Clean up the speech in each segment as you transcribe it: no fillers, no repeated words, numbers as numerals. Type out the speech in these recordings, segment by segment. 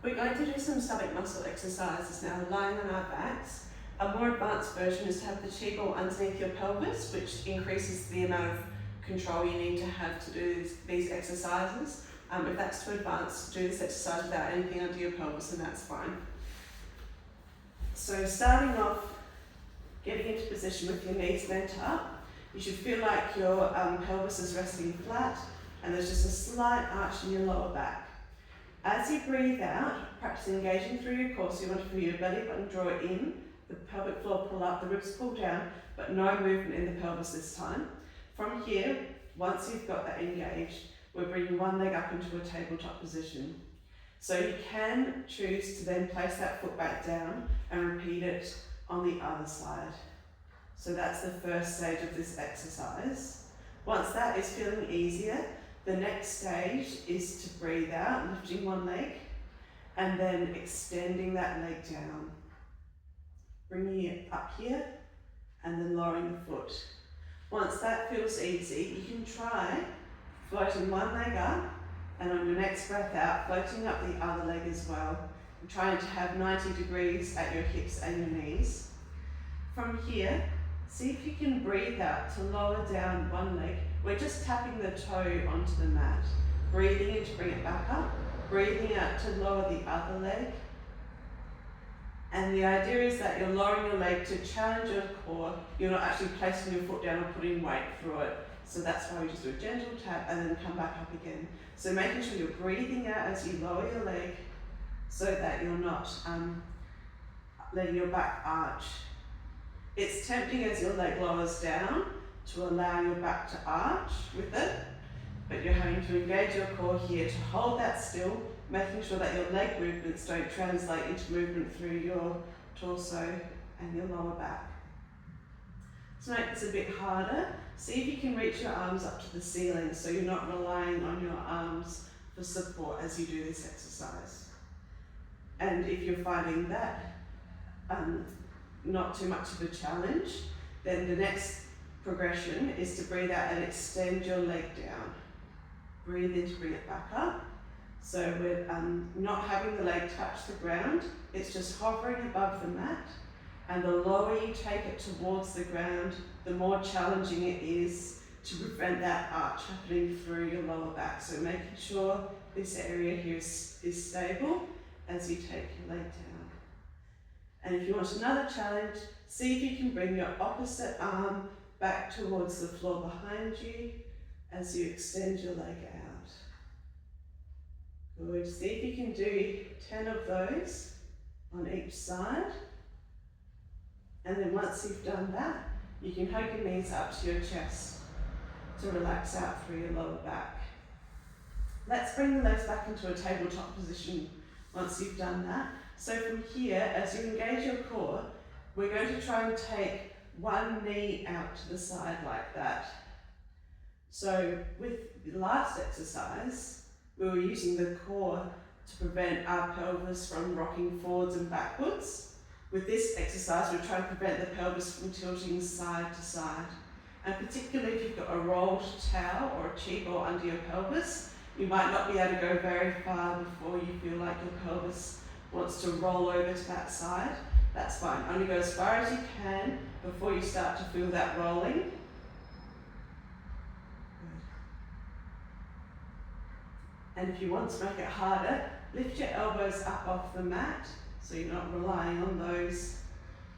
We're going to do some stomach muscle exercises now, lying on our backs. A more advanced version is to have the cheek ball underneath your pelvis, which increases the amount of control you need to have to do these exercises. If that's too advanced, do this exercise without anything under your pelvis, and that's fine. So starting off, getting into position with your knees bent up, you should feel like your pelvis is resting flat and there's just a slight arch in your lower back. As you breathe out, practice engaging through your core, so you want to feel your belly button draw in, the pelvic floor pull up, the ribs pull down, but no movement in the pelvis this time. From here, once you've got that engaged, we're bringing one leg up into a tabletop position. So you can choose to then place that foot back down and repeat it on the other side. So that's the first stage of this exercise. Once that is feeling easier, the next stage is to breathe out, lifting one leg, and then extending that leg down. Bringing it up here, and then lowering the foot. Once that feels easy, you can try floating one leg up, and on your next breath out, floating up the other leg as well. And trying to have 90 degrees at your hips and your knees. From here, see if you can breathe out to lower down one leg. We're just tapping the toe onto the mat. Breathing in to bring it back up. Breathing out to lower the other leg. And the idea is that you're lowering your leg to challenge your core. You're not actually placing your foot down or putting weight through it. So that's why we just do a gentle tap and then come back up again. So making sure you're breathing out as you lower your leg so that you're not letting your back arch. It's tempting as your leg lowers down to allow your back to arch with it, but you're having to engage your core here to hold that still, making sure that your leg movements don't translate into movement through your torso and your lower back. To make this a bit harder, see if you can reach your arms up to the ceiling so you're not relying on your arms for support as you do this exercise. And if you're finding that not too much of a challenge, then the next progression is to breathe out and extend your leg down. Breathe in to bring it back up. So we're not having the leg touch the ground, it's just hovering above the mat. And the lower you take it towards the ground, the more challenging it is to prevent that arch happening through your lower back. So making sure this area here is stable as you take your leg down. And if you want another challenge, see if you can bring your opposite arm back towards the floor behind you as you extend your leg out. Good. See if you can do 10 of those on each side. And then once you've done that, you can hug your knees up to your chest to relax out through your lower back. Let's bring the legs back into a tabletop position once you've done that. So from here, as you engage your core, we're going to try and take one knee out to the side like that. So with the last exercise, we were using the core to prevent our pelvis from rocking forwards and backwards. With this exercise, we're trying to prevent the pelvis from tilting side to side. And particularly if you've got a rolled towel or a cheek ball under your pelvis, you might not be able to go very far before you feel like your pelvis wants to roll over to that side. That's fine. Only go as far as you can before you start to feel that rolling. And if you want to make it harder, lift your elbows up off the mat so you're not relying on those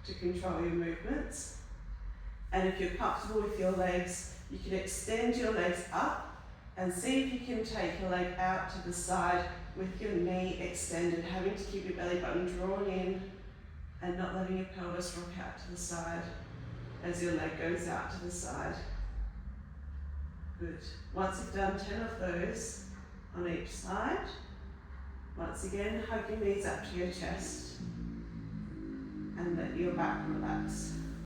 to control your movements. And if you're comfortable with your legs, you can extend your legs up and see if you can take your leg out to the side with your knee extended, having to keep your belly button drawn in and not letting your pelvis rock out to the side as your leg goes out to the side. Good. Once you've done 10 of those on each side, once again, hug your knees up to your chest and let your back relax.